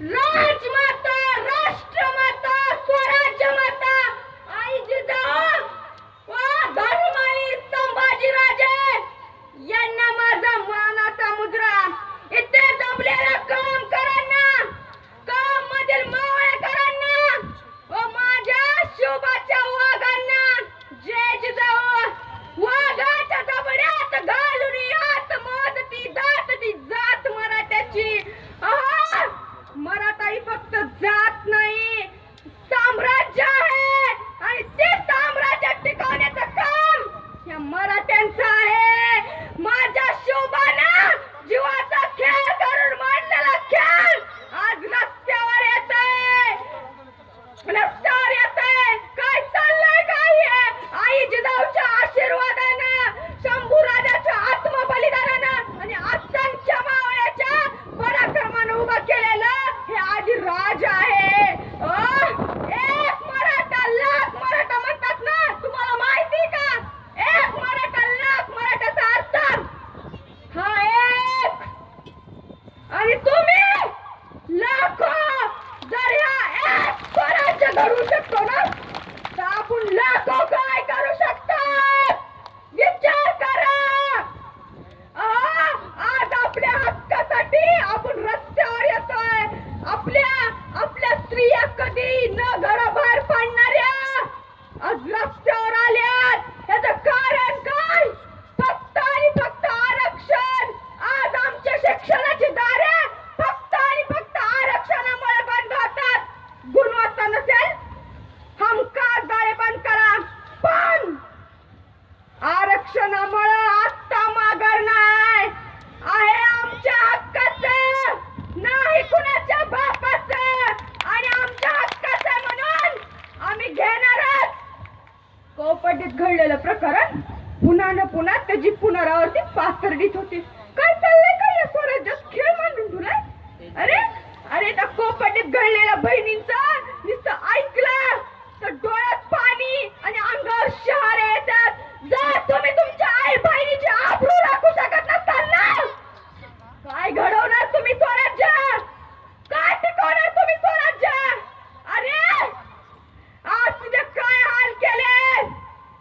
राजमाता, राष्ट्रमाता, स्वराज्य माता आई जिजाऊ व धर्मवीर संभाजीराजे यांना माझा मानाचा मुद्रा. इथे जमलेल्या कामकरांना, काम मधील मावळेकरांना व माझ्या शोभाच्या वाघांना जय जिजाऊ. वाघाच्या जबड्यात घालून हात मोजती जात जात मराठ्याची. मराठा ही फक्त जात नाही, साम्राज्य आहे आणि ते साम्राज्य टिकवण्याचं काम या मराठ्यांचं आहे. माझ्या शोभानं जीवाचा खेळ करून मांडलेला खेळ आज रस्त्यावर येतोय, रस्त्यावर येतोय. काय चाललंय काय आहे? आई जिजाऊच्या आशीर्वादानं, शंभूराजाच्या आत्मबलिदानानं आणि असंख्य मावळ्याच्या पराक्रमानं उभं केलेलं हे आधी राज आहे. एक मराठा लाख मराठा म्हणतात ना, तुम्हाला माहिती का? एक मराठा लाख मराठाचा अर्थ हा एक. आणि तुम्ही लाखो. जर ह्या एक स्वराज्य करू शकतो ना, तर आपण लाखो काय करू शकतात? विचार करा. आज आपल्या हक्कासाठी आपण रस्त्यावर येतोय. आपल्या स्त्रिया कधी न घराबाहेर पडणाऱ्या आज रस्त्यावर आल्यात. याचं कारण काय? फक्त आणि फक्त आरक्षण. आज आमच्या शिक्षणाची दारे फक्त आणि फक्त आरक्षणामुळे बंद होतात. गुणवत्ता नसेल हमखास दारे बंद करा, पण आरक्षणामुळे आत्ता माघार नाही. आहे आमच्या हक्काचं, नाही कुणाच्या बापाचं. आणि आमच्या हक्काचं म्हणून आम्ही घेणारच. कोपटीत घडलेलं प्रकरण पुन्हा न पुन्हा त्याची पुनरावृत्ती पाथर्डीत होती. काय चाललंय काय या स्वराज्यात खेळ मांडून तुला? अरे अरे त्या कोपटीत घडलेल्या बहिणींचा नुसतं ऐकलं तर डोळ्यात पाणी आणि अंगावर शहारे येतात. जर तुम्ही तुमच्या आई बहिणीची आबरू राखू शकत नसाल ना, काय घडवणार तुम्ही स्वराज्य? काय टिकवणार तुम्ही स्वराज्य? अरे आज तुझे काय हाल केले,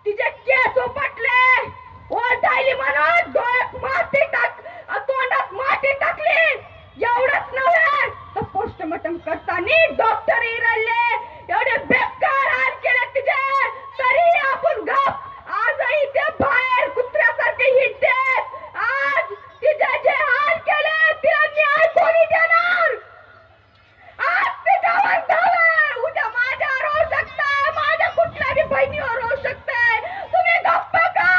तुझे केस उपटले, ओरडायली म्हणून डोळ्यात माती टाक, तोंडात माती टाकली. एवढंच नव्हे तर पोस्टमॉर्टम करताना डॉक्टर रडले. एवढे बेकार हाल केले तुझे, तरी आपण गप. आजही ते बाहेर कुत्र्यासारखे हिंडतात. आज तिचे जे हाल केले तिला न्याय कोणी देणार? आज तिच्यावर झालंय, उद्या माझ्यावर होऊ शकतंय, माझ्या कुठल्याही बहिणीवर होऊ शकतंय. तुम्ही गप्प का?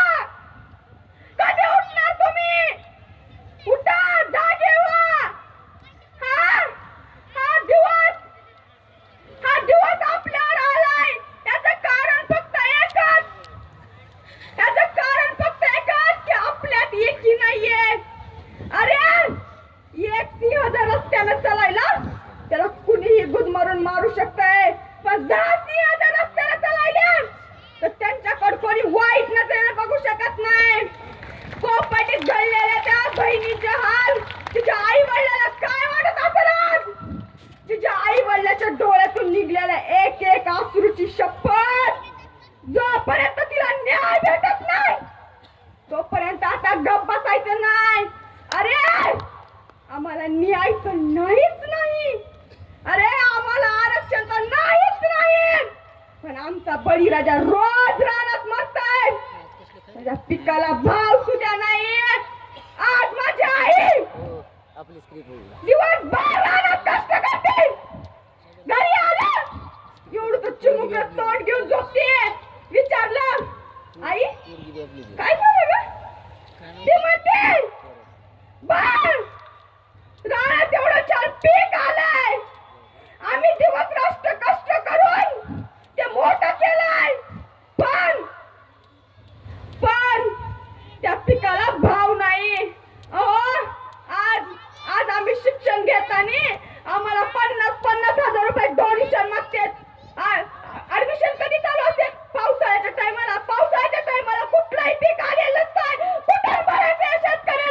कधी उठणार तुम्ही? उठा, जागे व्हा. हा दिवस आपल्यावर आलाय. याचं कारण फक्त एकच. याचं कारण फक्त एकच की आपल्यात एकी नाहीये. अरे एक सिंह जर रस्त्यानं चालायला त्याला कुणीही गुदमरून मारू शकतंय, पण 10 सिंह जर रस्त्यानं चालायला तर त्यांच्याकडे कोणी वाईट नजरेनं बघू शकत नाही. कोपटीत घडलेल्या त्या बहिणीचे हाल तिच्या आई वडिलांना काय वाटत असेल आज? तिच्या आई वडिलांच्या डोळ्यातून निघलेल्या एक एक अश्रूची शपथ, जोपर्यंत तिला न्याय भेटत नाही तोपर्यंत आता गप्प बसायचं नाही. अरे आम्हाला न्याय तर नाहीच नाही, अरे आम्हाला आरक्षण तर नाहीच नाही, पण आमचा बळीराजा रोज रानात मरतोय. त्याच्या पिकाला भाव सुद्धा नाही. आज माझी आई दिवसभर रानात कष्ट करते, घरी आलं एवढं तर चिमुकलं तोंड घेऊन झोपते. विचारलं आई काय झालं ग? ती म्हणते बाळ रानात एवढं छान पीक आलंय, आम्ही दिवस रात्र कष्ट करून ते मोठं केलंय, पण त्या पिकाला भाव नाही. आज आम्ही शिक्षण घेताना आम्हाला 50,000 रुपये डोनेशन मागतात. ऍडमिशन कधी चालू असते? पावसाळ्याच्या टायमाला. पावसाळ्याच्या टायमाला कुठलाही पीक आलेलं नसतं. कुठे भरायचं शेतकरी?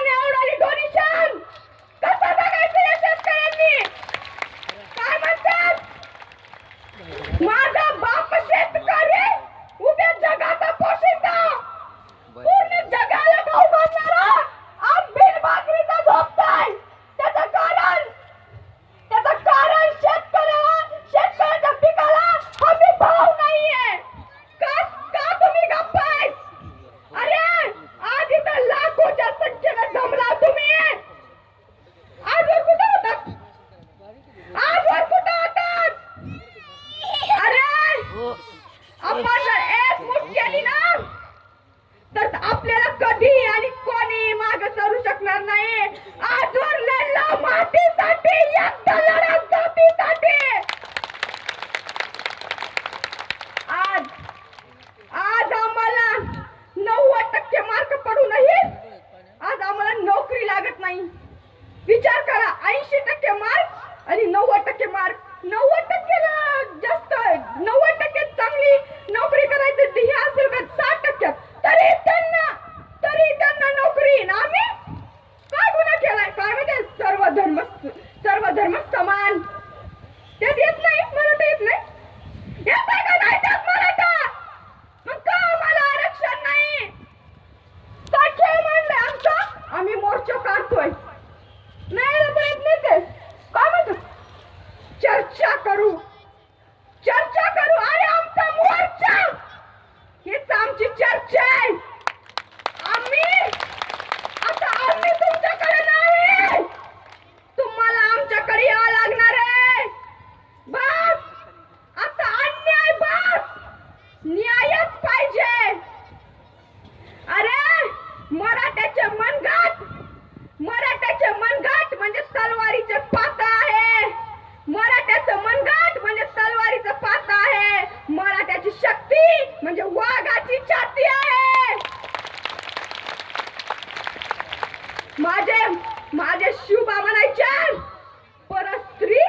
करू, चर्चा करू आणि आमचा मोर्चा हीच आमची चर्चा आहे. आम्ही तुमच्याकडे नाही, तुम्हाला आमच्याकडे यावं लागणार आहे. बस आता अन्याय बस, न्यायच पाहिजे. अरे मराठ्याचे मनगट म्हणजे तलवारीचे पाता आहे. मराठ्याचं मनगट म्हणजे तलवारीचं पाता आहे. मराठ्याची शक्ती म्हणजे वाघाची छाती आहे. माझे शिवबा म्हणायचे परस्त्री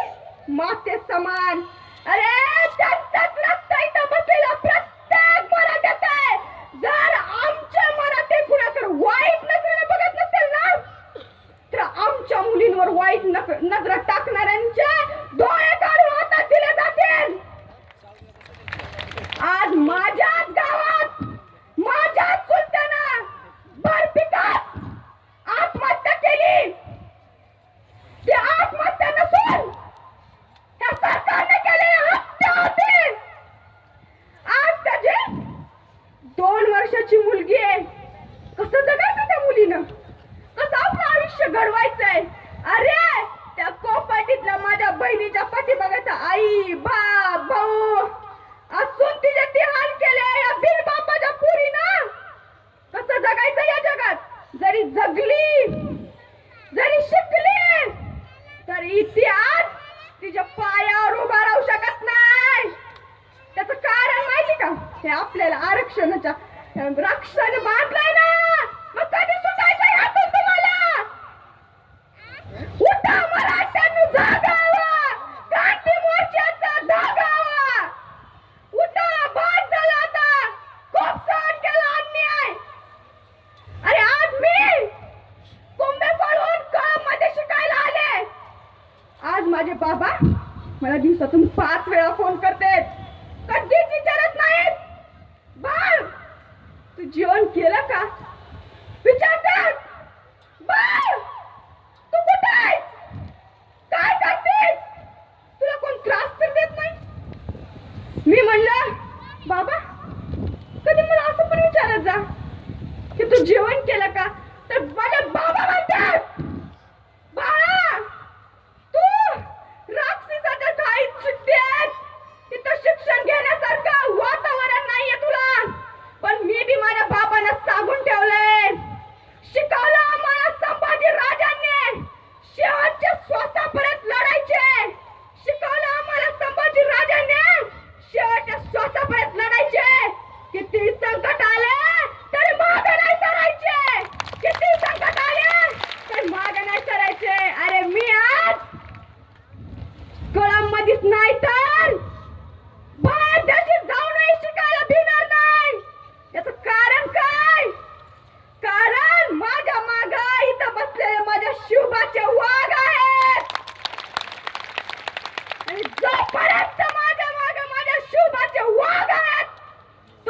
माते समान. अरे त्यांचंच रक्त इथं बसलेला प्रत्येक मराठ्यात आहे. जर आमचे मराठे कुणाकडे वाईट नजरेने बघत नसेल ना, तर आमच्या मुलींवर वाईट नजर टाकणाऱ्यांचे डोळे काढून हातात दिले जातील. आज माझ्याच गावात माझ्याच चुलत्यानं बरपिकात आत्महत्या केली. ती आत्महत्या नसून त्या सरकारने केलेली हत्या होती. आज त्याची 2 वर्षाची मुलगी आहे. कसं जगायचं त्या मुलीनं, कसं आपलं आयुष्य घडवायचंय. अरे त्या कोपाटीतल्या माझ्या बहिणीच्या पाठीमागे आई बाप भाऊ असून तिचे ती हाल केले या बिन बापाच्या पोरीनं. कसं जगायचं या जगात. जरी जगली जरी शिकली तरी ती आज तिच्या पायावर उभा राहू शकत नाही. त्याचं कारण माहिती का, हे आपल्याला आरक्षणाच्या रक्षण बांधलंय ना. मग कधी सुटायचंय हातून तुम्हाला. उठा मराठ्यांनो, जागावा, क्रांती मोर्चाचा जागावा. उठा, बाद झाला आता, खूप सहन केला अन्याय. अरे आज मी कोंबे पळून कळंबमध्ये शिकायला आले. आज माझे बाबा मला दिवसातून 5 वेळा फोन करतात, कधीच विचारत नाहीत बाळ तू जेवण केलं का. विचारतात बाळ तू कुठे आहेस, काय करतेस, तुला कोण त्रास तर देत नाही. मी म्हणलं बाबा कधी मला असं पण विचारत जा की तू जेवण केलं का. तर माझ्या